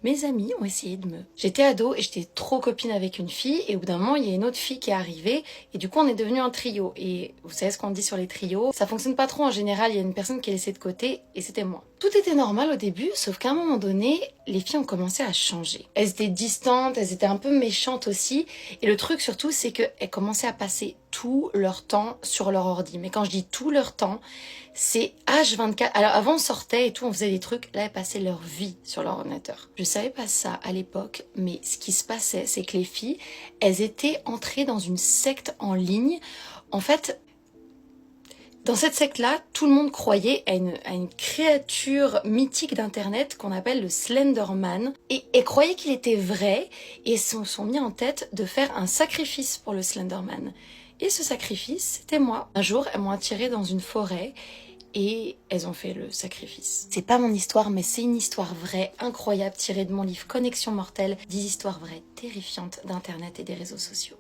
Mes amis ont essayé de me... J'étais ado et j'étais trop copine avec une fille et au bout d'un moment il y a une autre fille qui est arrivée et du coup on est devenu un trio. Et vous savez ce qu'on dit sur les trios, ça fonctionne pas trop en général, il y a une personne qui est laissée de côté et c'était moi. Tout était normal au début, sauf qu'à un moment donné, les filles ont commencé à changer. Elles étaient distantes, elles étaient un peu méchantes aussi et le truc surtout c'est qu'elles commençaient à passer tout leur temps sur leur ordi. Mais quand je dis tout leur temps, c'est H24. Alors avant on sortait et tout, on faisait des trucs, là elles passaient leur vie sur leur ordinateur. Je savais pas ça à l'époque, mais ce qui se passait, c'est que les filles, elles étaient entrées dans une secte en ligne. En fait, dans cette secte-là, tout le monde croyait à une créature mythique d'internet qu'on appelle le Slenderman et croyaient qu'il était vrai et se sont mis en tête de faire un sacrifice pour le Slenderman. Et ce sacrifice, c'était moi. Un jour, elles m'ont attirée dans une forêt et elles ont fait le sacrifice. C'est pas mon histoire, mais c'est une histoire vraie, incroyable, tirée de mon livre Connexion mortelle, 10 histoires vraies, terrifiantes d'internet et des réseaux sociaux.